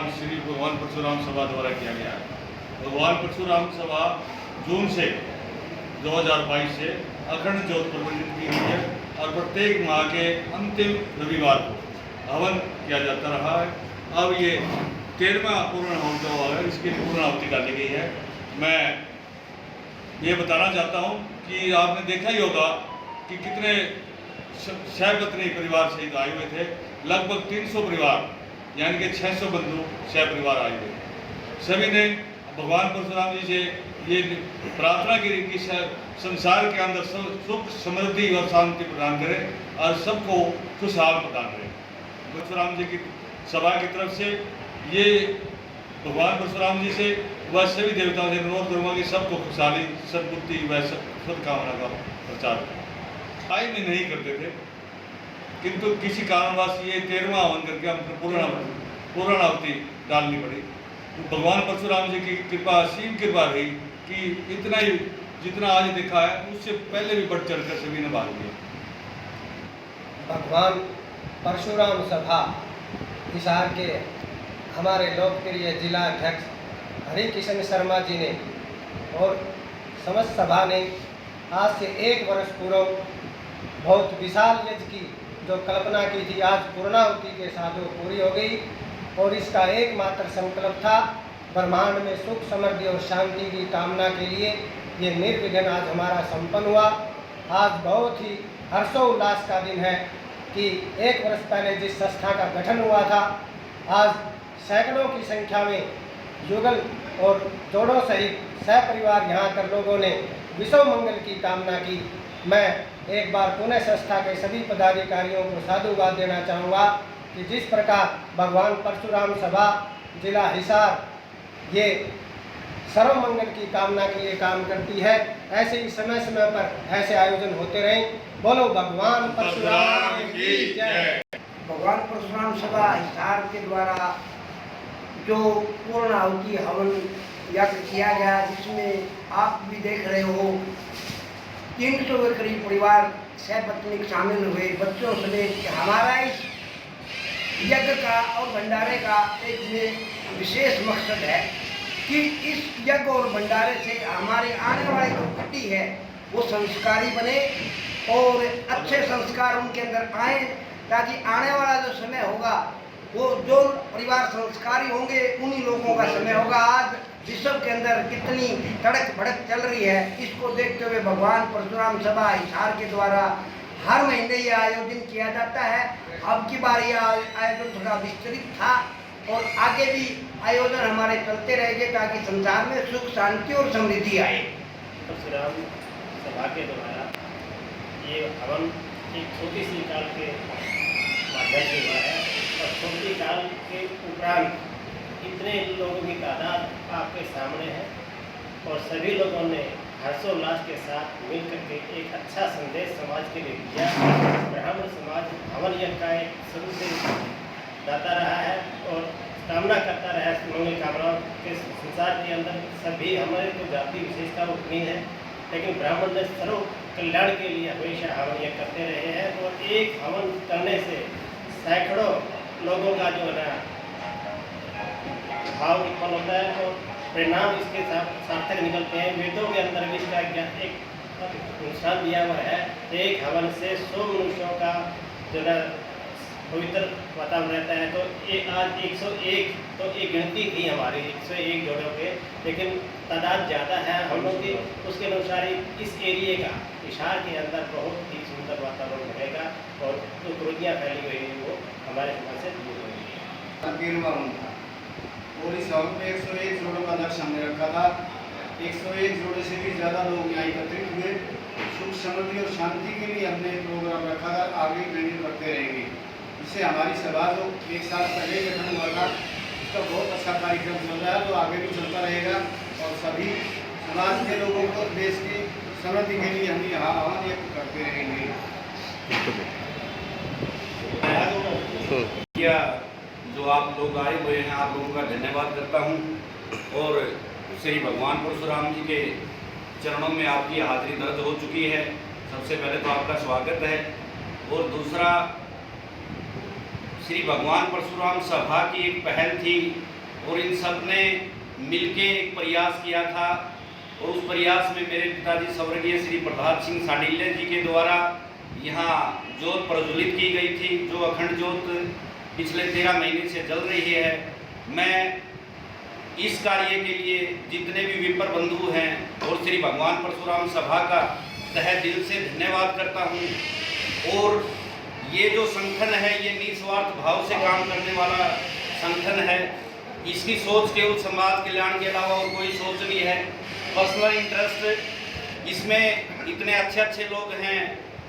आह्वान श्री भगवान परशुराम सभा द्वारा किया गया है। भगवान परशुराम सभा जून से 2022 से अखंड ज्योत प्रबंधित की गई है और प्रत्येक माह के अंतिम रविवार को हवन किया जाता रहा है। अब ये 13वां पूर्ण होता हुआ है, इसकी पूर्णाहुति डाली गई है। मैं ये बताना चाहता हूँ कि आपने देखा ही होगा कि कितने सहपत्नी परिवार शहीद आए हुए थे। लगभग 300 परिवार यानी कि 600 बंधु सह परिवार आए हुए थे। सभी ने भगवान परशुराम जी से ये प्रार्थना की कि संसार के अंदर सुख समृद्धि और शांति प्रदान करें और सबको खुशहाल प्रदान करें। परशुराम जी की सभा की तरफ से ये भगवान परशुराम जी से व सभी देवताओं से अनुरोध करूँगा कि सबको खुशहाली सद्बुद्धि व सद्कामना का प्रचार टाइम में नहीं करते थे, किंतु किसी कारणवश ये 13वां हवन करके हमको पूर्णाहुति डालनी पड़ी। तो भगवान परशुराम जी की कृपा, असीम कृपा रही कि इतना ही जितना आज देखा है उससे पहले भी बढ़ चढ़ कर सभी ने भाग लिया। भगवान परशुराम सभा हिसार के हमारे लोकप्रिय जिला अध्यक्ष हरिकिशन शर्मा जी ने और समस्त सभा ने आज से 1 वर्ष पूर्व बहुत विशाल यज्ञ की जो कल्पना की थी, आज पूर्णाहुति के साथ वो पूरी हो गई और इसका एकमात्र संकल्प था ब्रह्मांड में सुख समृद्धि और शांति की कामना के लिए ये निर्विघ्न आज हमारा संपन्न हुआ। आज बहुत ही हर्षोल्लास का दिन है कि 1 वर्ष पहले जिस संस्था का गठन हुआ था, आज सैकड़ों की संख्या में युगल और जोड़ों सहित सहपरिवार यहाँ कर लोगों ने विश्व मंगल की कामना की। मैं एक बार पुनः संस्था के सभी पदाधिकारियों को साधुवाद देना चाहूँगा कि जिस प्रकार भगवान परशुराम सभा जिला हिसार ये सर्व मंगल की कामना के लिए काम करती है, ऐसे ही समय समय पर ऐसे आयोजन होते रहें। बोलो भगवान परशुराम की जय। भगवान परशुराम सभा हिसार के द्वारा जो पूर्णाहुति हवन यज्ञ किया गया, जिसमें आप भी देख रहे हो 300 के करीब परिवार सहपत्नी शामिल हुए, बच्चों समेत। हमारा इस यज्ञ का और भंडारे का एक विशेष मकसद है कि इस यज्ञ और भंडारे से हमारे आने वाली जो पीढ़ी है वो संस्कारी बने और अच्छे संस्कार उनके अंदर आए, ताकि आने वाला जो समय होगा वो जो परिवार संस्कारी होंगे उन्हीं लोगों का समय होगा। आज विश्व के अंदर कितनी तड़क भड़क चल रही है, इसको देखते हुए भगवान परशुराम सभा हिसार के द्वारा हर महीने ये आयोजन किया जाता है। अब की बार यह आयोजन थोड़ा विस्तृत था और आगे भी आयोजन हमारे चलते रहेंगे ताकि संसार में सुख शांति और समृद्धि आए। परशुराम सभा के द्वारा ये हवन एक छोटी सी काल के माध्यम से हुआ है और छोटी काल के उपरांत इतने लोगों की तादाद आपके सामने है और सभी लोगों ने हर्षोल्लास के साथ मिल करके एक अच्छा संदेश समाज के लिए दिया। ब्राह्मण समाज हवन यज्ञ का एक शुरू से दाता रहा है और कामना करता रहा है मंगल कामनाओं के संसार के अंदर। सभी हमारे तो जाति विशेषता उतनी है, लेकिन ब्राह्मण ने सर्व कल्याण के लिए हमेशा हवन यज्ञ करते रहे हैं और एक हवन करने से सैकड़ों लोगों का जो है भाव उत्पन्न होता है और परिणाम इसके सार्थक निकलते हैं। वेदों के अंदर भी इसका एक निशान दिया हुआ है, एक हवन से 100 मनुष्यों का जो है पवित्र वातावरण रहता है। तो ये आज 101 तो एक गिनती थी हमारी 101 जोड़ों के, लेकिन तादाद ज़्यादा है हम लोग की। उसके अनुसार इस एरिए का हिसार के अंदर बहुत ही सुंदर वातावरण रहेगा और जो कुरीतियाँ फैली हुई हैं वो हमारे समाज से दूर होगी। और इस हवन में 101 जोड़ों का लक्ष्य हमने रखा था। 101 जोड़े से भी ज़्यादा लोग यहाँ एकत्रित हुए। सुख समृद्धि और शांति के लिए हमने प्रोग्राम रखा था, आगे कंटिन्यू करते रहेंगे। इससे हमारी सभा जो 1 साल पहले गठन हुआ था उसका बहुत अच्छा कार्यक्रम चल रहा है, तो आगे भी चलता रहेगा और सभी समाज के लोगों को देश की समृद्धि के लिए हम यहाँ हवन यज्ञ करते रहेंगे। जो आप लोग आए हुए हैं, आप लोगों का धन्यवाद करता हूं और श्री भगवान परशुराम जी के चरणों में आपकी हाजिरी दर्ज हो चुकी है। सबसे पहले तो आपका स्वागत है और दूसरा श्री भगवान परशुराम सभा की एक पहल थी और इन सब ने मिलके एक प्रयास किया था और उस प्रयास में मेरे पिताजी स्वर्गीय श्री प्रभात सिंह साडिल्य जी के द्वारा यहाँ जोत प्रज्वलित की गई थी, जो अखंड जोत पिछले 13 महीने से जल रही है। मैं इस कार्य के लिए जितने भी विपर बंधु हैं और श्री भगवान परशुराम सभा का तहे दिल से धन्यवाद करता हूँ। और ये जो संगठन है ये निस्वार्थ भाव से काम करने वाला संगठन है। इसकी सोच केवल समाज कल्याण के अलावा और कोई सोच नहीं है। पर्सनल इंटरेस्ट इसमें इतने अच्छे लोग हैं,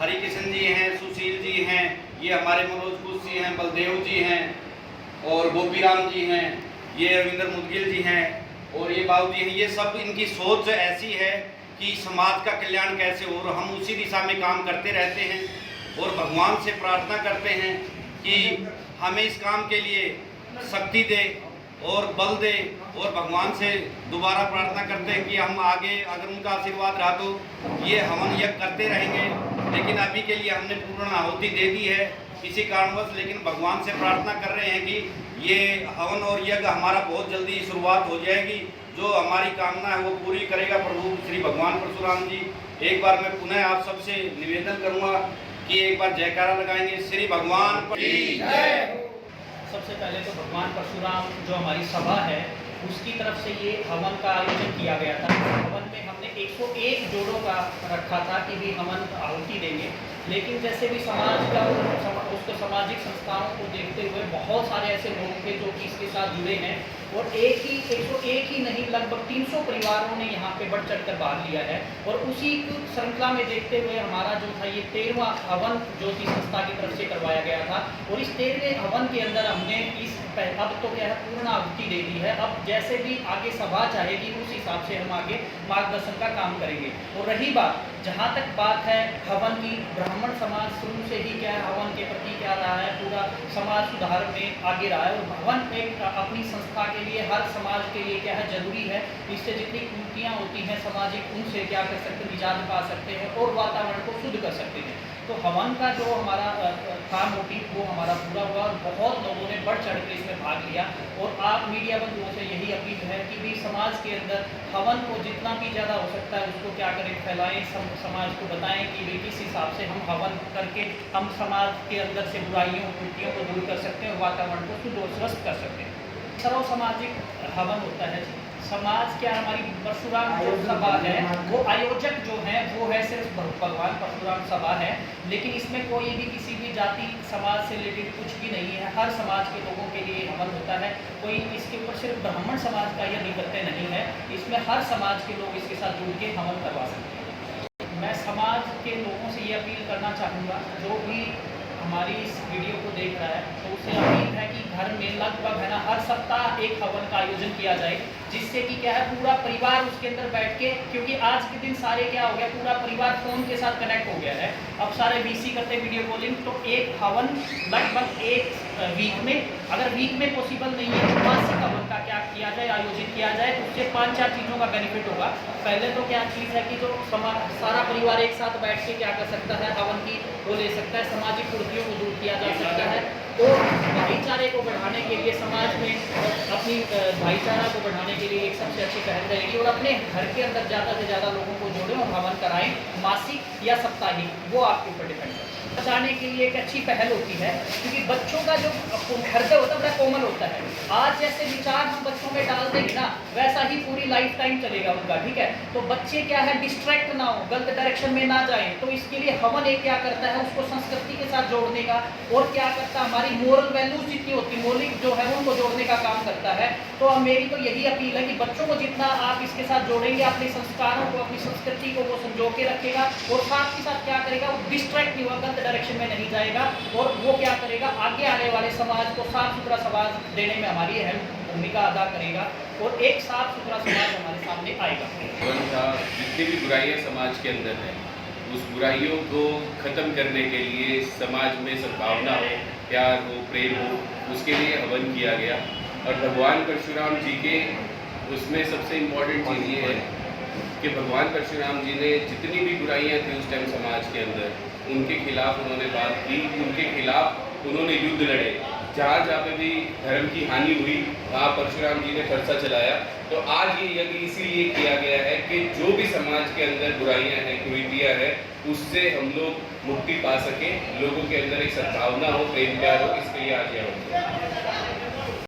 हरि किशन जी हैं, सुशील जी हैं, ये हमारे मनोज कुश जी हैं, बलदेव जी हैं और गोपीराम जी हैं, ये रविंद्र मुदगिल जी हैं और ये बाबू जी हैं। ये सब इनकी सोच ऐसी है कि समाज का कल्याण कैसे हो, और हम उसी दिशा में काम करते रहते हैं और भगवान से प्रार्थना करते हैं कि हमें इस काम के लिए शक्ति दे और बल दे, और भगवान से दोबारा प्रार्थना करते हैं कि हम आगे अगर उनका आशीर्वाद रहा तो ये हवन यज्ञ करते रहेंगे। लेकिन अभी के लिए हमने पूर्ण आहुति दे दी है किसी कारणवश, लेकिन भगवान से प्रार्थना कर रहे हैं कि ये हवन और यज्ञ हमारा बहुत जल्दी शुरुआत हो जाएगी। जो हमारी कामना है वो पूरी करेगा प्रभु श्री भगवान परशुराम जी। एक बार मैं पुनः आप सबसे निवेदन करूँगा कि एक बार जयकारा लगाएंगे, श्री भगवान की जय। सबसे पहले तो भगवान परशुराम जो हमारी सभा है उसकी तरफ से ये हवन का आयोजन किया गया था। हवन में हमने 101 जोड़ों का रखा था कि भी हवन आहुति देंगे, लेकिन जैसे भी समाज का उसको सामाजिक संस्थाओं को देखते हुए बहुत सारे ऐसे लोग थे जो कि इसके साथ जुड़े हैं और 101 ही नहीं लगभग 300 परिवारों ने यहाँ पे बढ़ चढ़ कर भाग लिया है। और उसी श्रृंखला में देखते हुए हमारा जो था ये 13वां हवन ज्योति संस्था की तरफ से करवाया गया था। और इस 13वें हवन के अंदर हमने अब तो क्या है पूर्ण आहुति दे दी है। अब जैसे भी आगे सभा चाहेगी उस हिसाब से हम आगे मार्गदर्शन का काम करेंगे। और रही बात जहाँ तक बात है हवन की, ब्राह्मण समाज शुरू से ही क्या है हवन के प्रति क्या रहा है, पूरा समाज सुधार में आगे रहा है। और हवन एक अपनी संस्था के लिए हर समाज के लिए क्या है जरूरी है। इससे जितनी कुरीतियाँ होती हैं सामाजिक उनसे क्या कर सकते हैं, निजात पा सकते हैं और वातावरण को शुद्ध कर सकते हैं। तो हवन का जो हमारा था मोटिव वो हमारा पूरा हुआ और बहुत लोगों ने बढ़ चढ़ कर इसमें भाग लिया। और आप मीडिया बंधुओं से यही अपील है कि भी समाज के अंदर हवन को जितना भी ज़्यादा हो सकता है उसको क्या करें, फैलाएं, समाज को बताएं कि भी किस हिसाब से हम हवन करके हम समाज के अंदर से बुराइयों कुरीतियों को दूर कर सकते हैं और वातावरण को शुद्ध और स्वस्थ कर सकते हैं। सर्व सामाजिक हवन होता है। समाज क्या हमारी परशुराम जो सभा है वो आयोजक जो है वो है सिर्फ भगवान परशुराम सभा है, लेकिन इसमें कोई भी किसी भी जाति समाज से रिलेटेड कुछ भी नहीं है। हर समाज के लोगों के लिए हवन होता है। कोई इसके ऊपर सिर्फ ब्राह्मण समाज का यह निकटते नहीं है, इसमें हर समाज के लोग इसके साथ जुड़ के हवन करवा सकते हैं। मैं समाज के लोगों से ये अपील करना चाहूँगा जो भी हमारी इस वीडियो को देख रहा है तो उससे अपील है कि घर में लगभग है ना हर सप्ताह एक हवन का आयोजन किया जाए, जिससे कि क्या है पूरा परिवार उसके अंदर बैठ के, क्योंकि आज के दिन सारे क्या हो गया पूरा परिवार फ़ोन के साथ कनेक्ट हो गया है। अब सारे वीसी करते हैं वीडियो कॉलिंग, तो एक हवन लगभग एक वीक में, अगर वीक में पॉसिबल नहीं है तो मासिक हवन का क्या किया जाए, आयोजित किया जाए। तो उससे 5-4 चीज़ों का बेनिफिट होगा। पहले तो क्या चीज़ है कि जो सारा परिवार एक साथ बैठ के क्या कर सकता है, हवन की वो ले सकता है, सामाजिक कुरीतियों को दूर किया जा सकता है। और भाईचारे को बढ़ाने के लिए समाज में अपनी भाईचारा को बढ़ाने के लिए एक सबसे अच्छी पहल रहेगी। और अपने घर के अंदर ज़्यादा से ज़्यादा लोगों को जोड़ें और हवन कराएं, मासिक या साप्ताहिक, वो आपके ऊपर डिपेंड करता है। बचाने के लिए एक अच्छी पहल होती है, क्योंकि बच्चों का जो हृदय होता है बड़ा कोमल होता है। आज जैसे विचार हम बच्चों में डाल देंगे ना वैसा ही पूरी लाइफ टाइम चलेगा उनका, ठीक है। तो बच्चे क्या है डिस्ट्रैक्ट ना हो, गलत डायरेक्शन में ना जाएं। तो इसके लिए हवन एक क्या करता है उसको संस्कृति के साथ जोड़ने का, और क्या करता है हमारी मोरल वैल्यूज जितनी होती मौलिक जो है उनको जोड़ने का काम करता है। तो अब मेरी तो यही अपील है कि बच्चों को जितना आप इसके साथ जोड़ेंगे, अपने संस्कारों को अपनी संस्कृति को वो संजो के रखेगा और साथ ही साथ क्या करेगा वो डिस्ट्रैक्ट नहीं होगा, गलत डायरेक्शन में नहीं जाएगा। और वो क्या करेगा आगे आने वाले समाज को साफ सुथरा समाज देने में हमारी अहम भूमिका अदा करेगा और एक साफ सुथरा समाज हमारे सामने आएगा। जितनी भी बुराइयां समाज के अंदर है उस बुराइयों को ख़त्म करने के लिए समाज में सद्भावना हो, प्यार हो, प्रेम हो, उसके लिए हवन किया गया। और भगवान परशुराम जी के उसमें सबसे इम्पोर्टेंट चीज़ ये है कि भगवान परशुराम जी ने जितनी भी बुराइयां थी उस टाइम समाज के अंदर उनके खिलाफ उन्होंने बात की, उनके खिलाफ उन्होंने युद्ध लड़े। जहाँ जहाँ पे भी धर्म की हानि हुई वहाँ परशुराम जी ने फरसा चलाया। तो आज ये यज्ञ इसीलिए किया गया है कि जो भी समाज के अंदर बुराइयां हैं, कुरीतियाँ हैं, उससे हम लोग मुक्ति पा सकें, लोगों के अंदर एक सद्भावना हो, प्रेम प्यार हो, इसके लिए आज यह होता है।